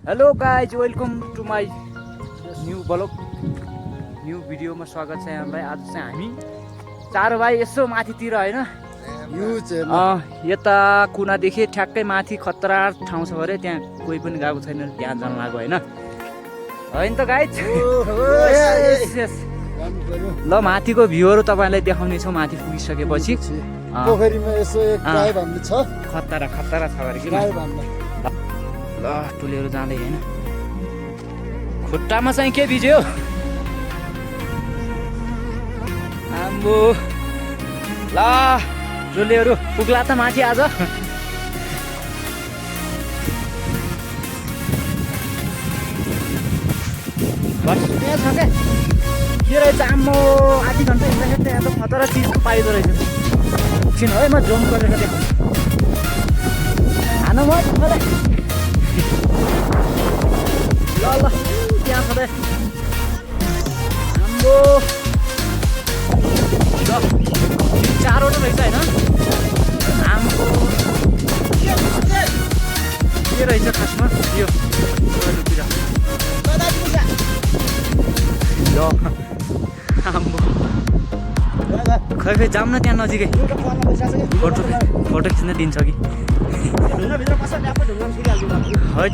Hello guys, welcome to my new vlog new भिडियोमा स्वागत छ यहाँलाई। आज चाहिँ हामी चार भाइ यसो माथितिर होइन, यता कुनादेखि ठ्याक्कै माथि खतरा ठाउँ छ अरे, त्यहाँ कोही पनि गएको छैन, त्यहाँ जान लाग्यो होइन होइन त गाइज। ल माथिको भ्यूहरू तपाईँलाई देखाउनेछौँ माथि पुगिसकेपछि। पोखरीमा यसो एक गाई भन्ने छ, खतरा खतरा छ अरे कि ल टुलेहरू जाँदै होइन, खुट्टामा चाहिँ के भिज्यो आम्बो। ल टुलेहरू पुग्ला त माथि आज। बस यहाँ छ क्या के रहेछ आम्मो, आधी घन्टा हिँड्दाखेरि त्यहाँ त खतरा चिज पाइदो रहेछ। एकछिन है म जोम गरेर देखाउँछु। खानु म ल ल त्यहाँ छ आम्बो। चारवटा रहेछ होइन आम्बो, के रहेछ खासमा यो ल आम्बो। खै खै जाऊँ न त्यहाँ नजिकै, फोटो खिच्न दिन्छ कि हट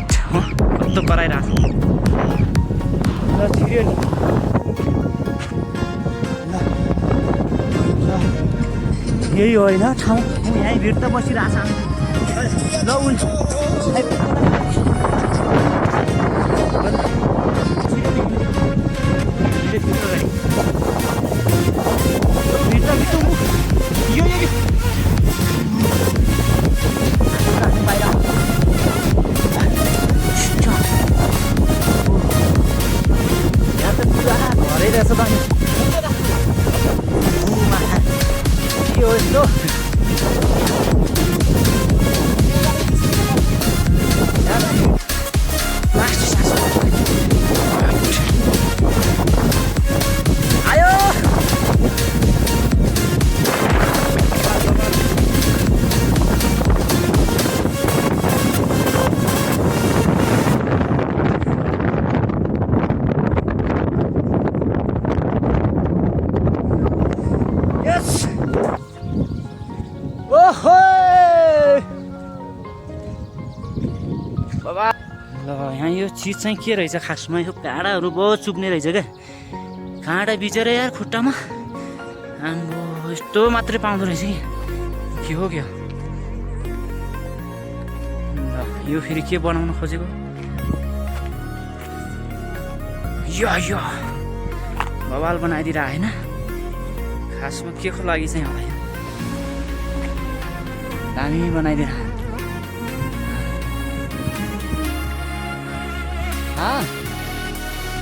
कस्तो कराइरहेको छ छिर्यो नि। यही हो होइन ठाउँ, यहीँ भिड त बसिरहेको छ। ल उल्छ रहेछ त के हो यस्तो। आयो बाबा। ल यहाँ यो चिज चाहिँ के रहेछ खासमा, यो काँडाहरू बहुत चुक्ने रहेछ क्या, काँडा बिचेर यार खुट्टामा आम्बो यस्तो मात्रै पाउँदो रहेछ कि के हो क्या। ल यो फेरि के बनाउन खोजेको यो बवाल बनाइदिएर होइन, खासमा के को लागि चाहिँ होला, दामी बनाइदिएर।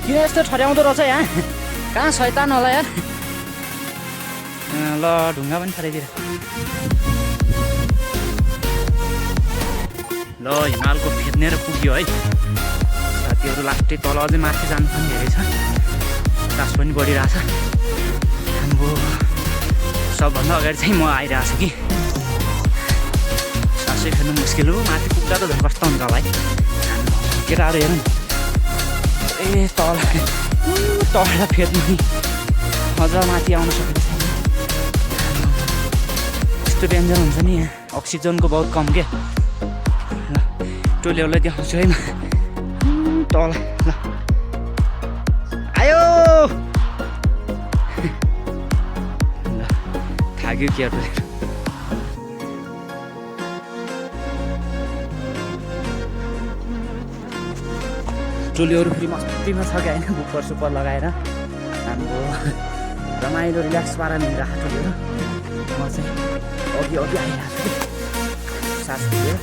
किन यस्तो ठड्याउँदो रहेछ यहाँ, कहाँ शैतान होला यार। ल ढुङ्गा पनि ठड्याइदिएर। ल हिमालको फेद्नेर पुग्यो है साथीहरू, लास्टै तल अझै माथि जानु पनि धेरै छ, सास पनि बढिरहेछ। आम्बो सबभन्दा अगाडि चाहिँ म आइरहेको छु कि सासै फेर्नु मुस्किल हो, माथि पुग्दा त झन् कस्तो हुन्छ होला है। केटाहरू हेर्नु ए तल फेद्नु नि अझ माथि आउन सकेको छैन। यस्तो डेन्जर हुन्छ नि यहाँ, अक्सिजनको बहुत कम क्या। ल टोलेहरूलाई देखाउँछु है म तल। ल आयो ल थाक्यो क्या टोले। टोलीहरू फेरि मस्तीमा छ क्या होइन, बुपर सुपर लगाएर हाम्रो रमाइलो रिल्याक्स पाराले हिँडिरहेको टोलीहरू। म चाहिँ अघि आइरहेको छु कि सास लिएर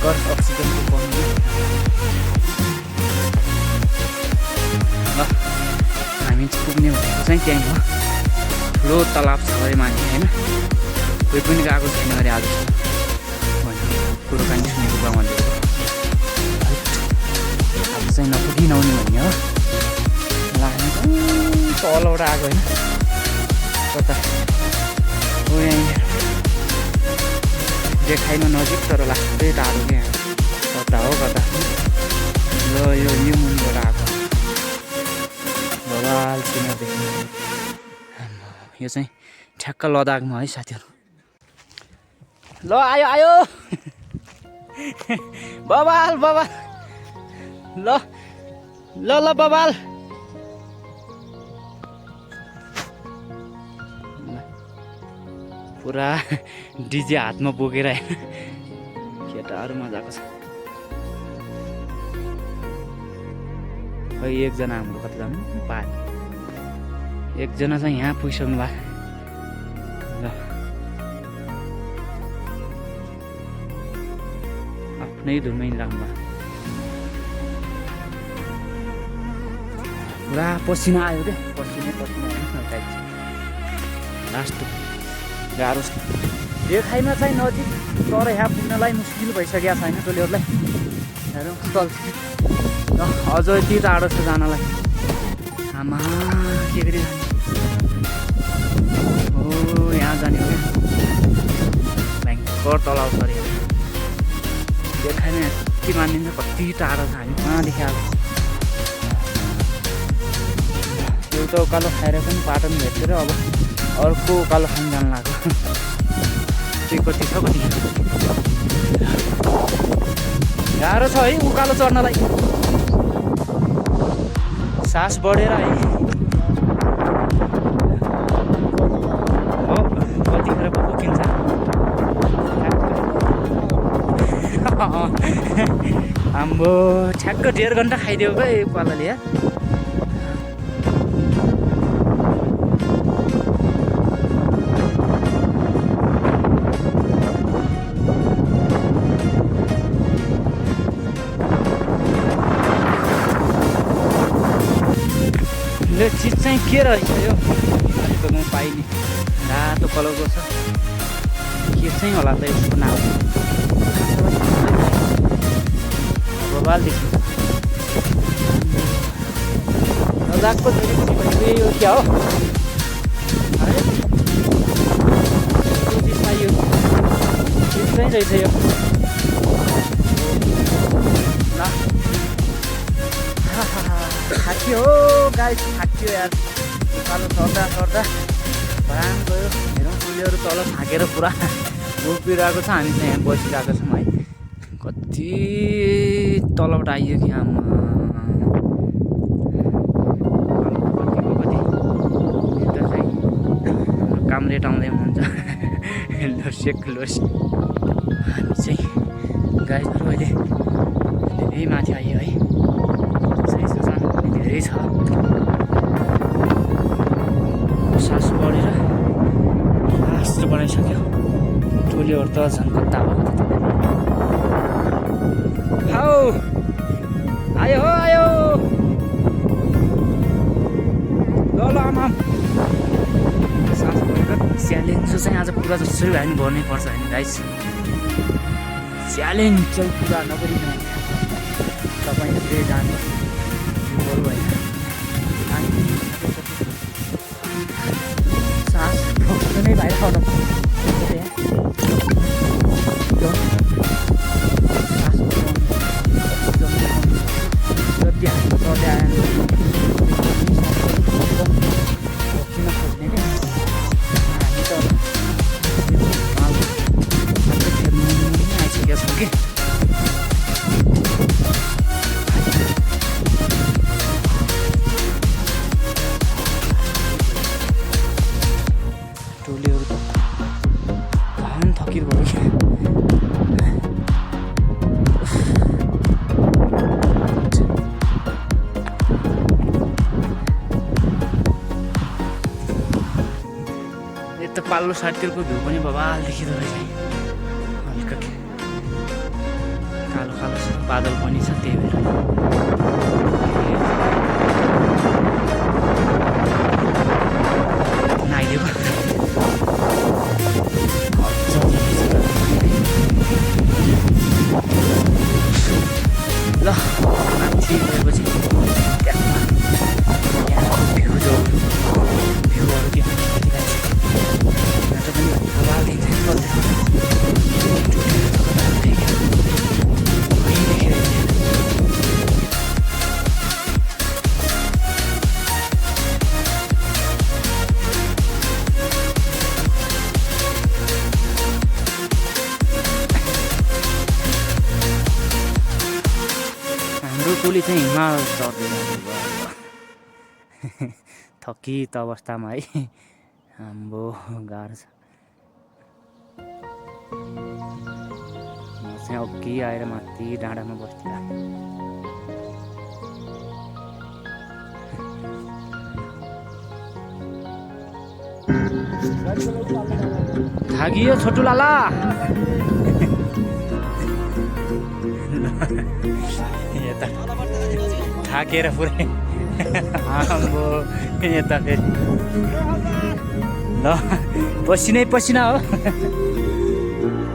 कर अक्सिजनको कमी। ल हामी चाहिँ पुग्ने भनेको चाहिँ त्यहीँ हो, ठुलो तलाब छ अरे माथि होइन, कोही पनि गएको छैन अरे आज कुरोकानी सुनेको बाबाले। चाहिँ नपुगी नहुने भन्ने हो। ल हामी तलबाट आएको होइन, कता हो यहाँ देखाइमा नजिक तर लास्टै टाढो क्या, कता हो कता। यो चाहिँ ठ्याक्क लद्दाखमा है साथीहरू। ल आयो आयो बबाल बबाल ल ल ल बबाल पुरा डिजे हातमा बोकेर केटाहरू मजाको छ। खै एकजना हाम्रो कता जानु पायो, एकजना चाहिँ यहाँ पुगिसक्नु भयो। ल आफ्नै धुनमै राख्नु भयो। पुरा पसिना आयो क्या, पसिना लास्ट गाह्रो छ। देखाइमा चाहिँ नजिक तर यहाँ पुग्नलाई मुस्किल भइसकेको छैन टोलीहरूलाई। हेरौँ तल अझ यति टाढो छ जानलाई। आमा के गरी हो यहाँ जाने हो क्या, भयङ्कर तलाउ छ अरे। देखाइमा यति मानिन्छ कति टाढो छ, हामी कहाँदेखि आएको। एउटा उकालो खाएर पनि बाटो पनि भेटेर अब अर्को उकालो खान जानु लाग्यो। के कति छ कति गाह्रो छ है उकालो चढ्नलाई, सास बढेर है। हो कतिखेर पो पुगिन्छ। आम्बो ठ्याक्क 1.5 घन्टा खाइदियो क्या यो पालाले यार। यो चिज चाहिँ के रहेछ यो हिमालयकोमा पाइने रातो कलरको छ, के चाहिँ होला त यसको नाम। बबाल देखिन्छ लद्दाखको धेरै यो क्या हो अरे चिजमा यो चिज चाहिँ रहेछ यो। ल थाकियो हो गाइस, थाकियो यार। उकालो चढ्दा चढ्दा भराम गयो। हेरौँ पुलीहरू तल थाकेर पुरा उभिरहेको छ, हामी चाहिँ यहाँ बसिरहेको छौँ है। कति तलबाट आइयो कि आमा कति यता चाहिँ काम रेट आउँदै हुन्छ। लोसेक लोसे हामी चाहिँ गाइसहरू अहिले धेरै माथि आयो है। धेरै छ, सास बढेर लास्ट बनाइसक्यो। टोलीहरू त झन् कता भएको त। हौ आयो हो आयो ल ल आमा सास बढेर च्यालेन्ज चाहिँ आज पुरा जसरी भए पनि गर्नै पर्छ होइन गाइस। च्यालेन्ज चाहिँ पुरा नगरिन तपाईँहरूले जानु होइन। सास फोक्नु नै बाहिर आउनु जति हाम्रो चढ्दै आयो फोक्न खोज्ने क्या हामी त खेल्नु आइसकेका छौँ कि। टोलीहरू त झन् थकिर भयो क्या। यता पाल्लो साइडतिरको भ्यू पनि बबाल देखिँदो रहेछ है। हल्का कालो कालो छ, बादल पनि छ, त्यही भएर नाइदिएको। ल माथि गएपछि त्यहाँ भ्यू जो भ्यूहरू त्यहाँ पनि बबाल देखिन्छ। हाम्रो टोली चाहिँ हिमाल चढ्दै जानुभयो थकित अवस्थामा है आम्बो गाह्रो छ म चाहिँ अघि आएर माथि डाँडामा बस्दिनँ थाकियो छोटु लाला यता थाकेर पुरै आम्बो यता फेरि ल पसिनै पसिना हो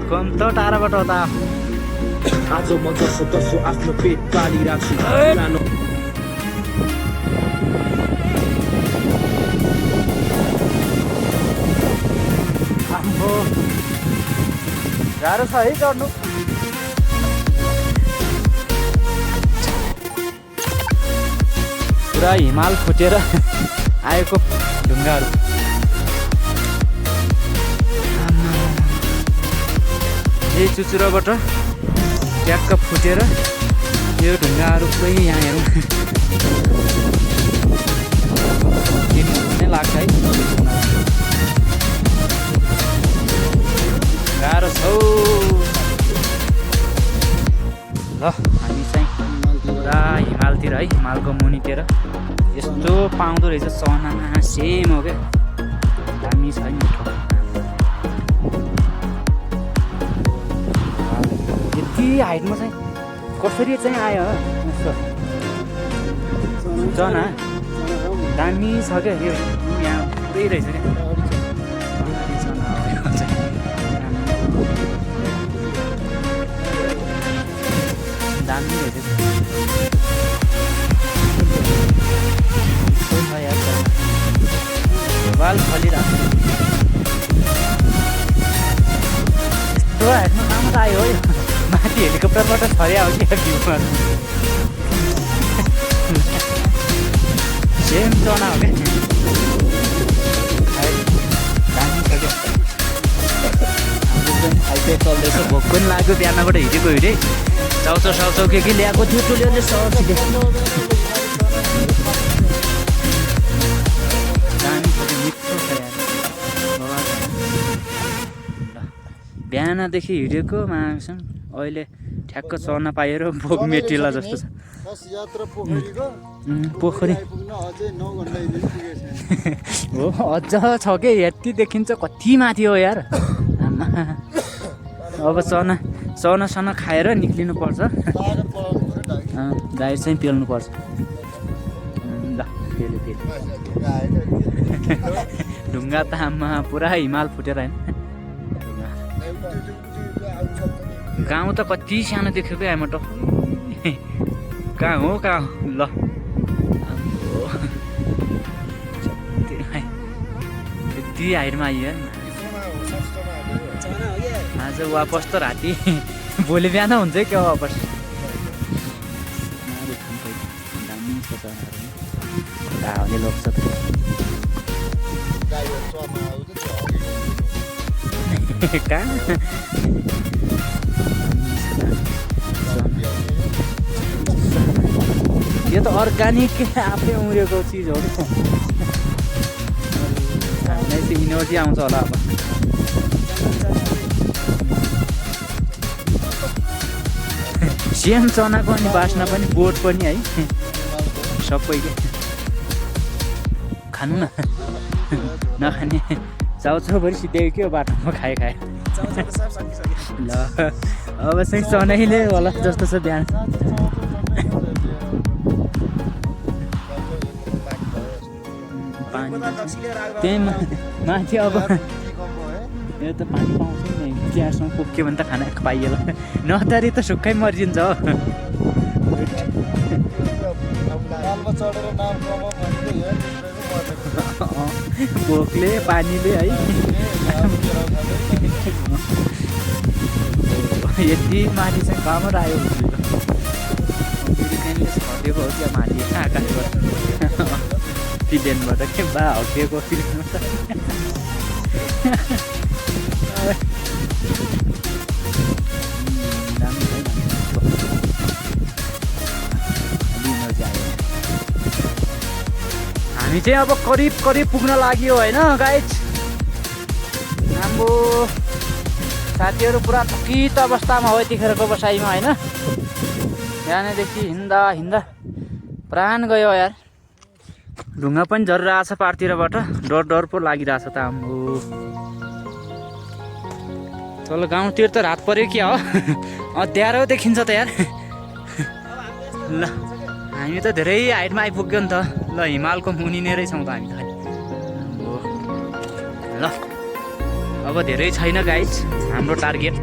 कम त टाढाबाट उता आज म जसो तसो आफ्नो पेट पालिराख्छु आम्बो गाह्रो छ है चढ्नु पुरा हिमाल फुटेर आएको ढुङ्गाहरू यही चुचुरोबाट ट्याक्क फुटेर यो ढुङ्गाहरू पुरै यहाँ हेरौँ दिन नै लाग्छ है गाह्रो छ ल हामी चाहिँ पुरा हिमालतिर है हिमालको मुनितिर यस्तो पाउँदो रहेछ सना सेम हो क्या दामी छ नि यति हाइटमा चाहिँ कसरी चाहिँ आयो जना दामी छ क्या यो यहाँ पुरै रहेछ क्या दामी रहेछ बाल फलिरहेको यस्तो हाइटमा कहाँ आयो हो माथि हेलिकप्टरबाट छर्या हो क्या भ्यूमा सेम चना हो क्या दामी छ क्या हाम्रो हाइवे चल्दैछ भोक पनि लाग्यो बिहानबाट हिँडेको हिँडे चाउचाउ साउचाउ के ल्याएको थियो टोलीहरूले सजिलो दामी छ मिठो छ बिहानदेखि हिँडेको मान्छन् अहिले ठ्याक्क चढ्न पाएर भोक मेटिला जस्तो छ पोखरी हो अझ छ कि यति देखिन्छ कति माथि हो यार अब चना खाएर निक्लिनु पर्छ गाडी चाहिँ पेल्नु पर्छ ल फेरि ढुङ्गा त आमा पुरा हिमाल फुटेर होइन गाउँ त कति सानो देख्यो क्या आमा त कहाँ हो ल यति हाइटमा आइयो आज वापस त राति भोलि बिहान हुन्छ क्या वापस घाउले लोक्छ कहाँ यो त अर्ग्यानिक आफै उम्रेको चिज हो क्या हामीलाई चाहिँ इनर्जी आउँछ होला अब सेम चनाको अनि बास्ना पनि बोट पनि है सबै के खानु न नखाने चाउचाउभरि सिधै के बाटोमा खाए ल अब चाहिँ चनैले होला जस्तो छ बिहान पानी त्यही माथि अब यो त पानी पाउँछ नि चियासँग पुग्यो भने त खाना पाइएला नतरी त सुक्खै मर्जिन्छ हो भोकले पानीले है यति माथि चाहिँ कहाँबाट आयो बिरियानीले छरिएको हो क्या माथि आकाशबाट प्लेनबाट के बा हगिएको प्लेनबाट हामी चाहिँ अब करिब पुग्न लाग्यो होइन गाइज। हाम्रो साथीहरू पुरा थकित अवस्थामा हो यतिखेरको बसाइमा होइन। बिहानैदेखि हिँड्दा प्राण गयो यार। ढुङ्गा पनि झरिरहेछ पारतिरबाट, डर पो लागिरहेछ त हाम्रो। चल गाउँतिर त रात पर्यो क्या हो अँध्यारो देखिन्छ त यार। ल हामी त धेरै हाइटमा आइपुग्यो नि त। ल हिमालको मुनि नै रहेछौँ त हामी त। ल अब धेरै छैन गाइज हाम्रो टार्गेट।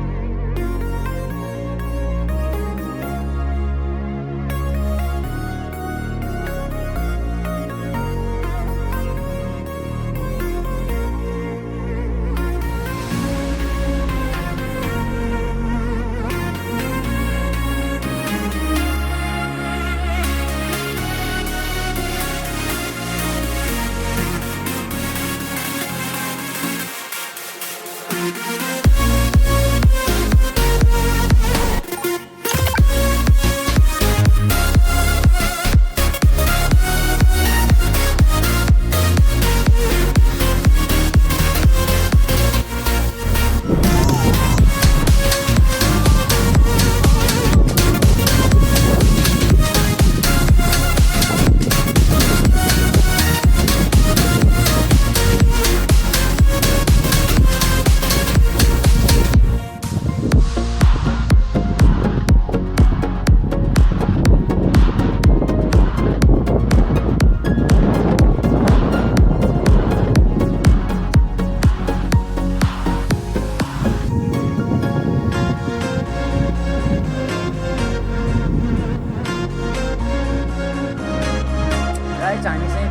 हामी चाहिँ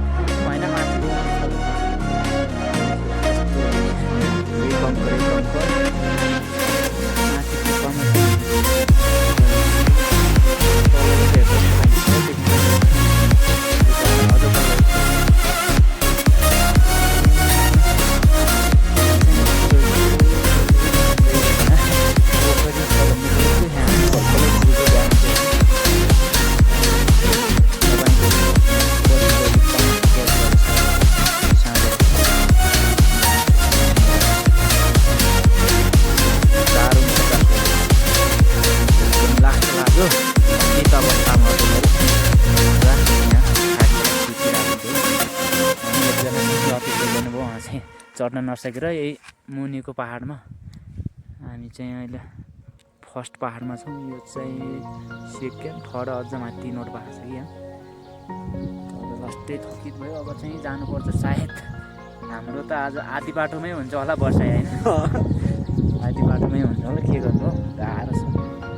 होइन माथि चढ्न नसकेर यही मुनिको पहाडमा हामी चाहिँ अहिले फर्स्ट पहाडमा छौँ। यो चाहिँ सेकेन्ड थर्ड अझ माथि 3 वटा पहाड छ कि यहाँ। लास्टै थकित भयो। अब चाहिँ जानुपर्छ सायद। हाम्रो त आज आधी बाटोमै हुन्छ होला बसाइ होइन। आधी बाटोमै हुन्छ होला, के गर्नु हो गाह्रो छ।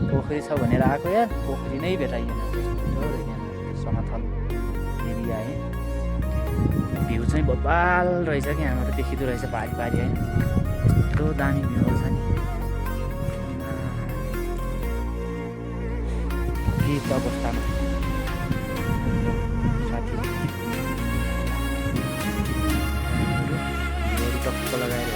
पोखरी छ भनेर आएको यार, पोखरी नै भेटाइएन। समथल एरिया है। भ्यू चाहिँ बबाल रहेछ कि यहाँबाट देखिँदो रहेछ पारी होइन। यस्तो दामी भ्यू छ नि। के त अवस्थामा साथी टक्क लगाएर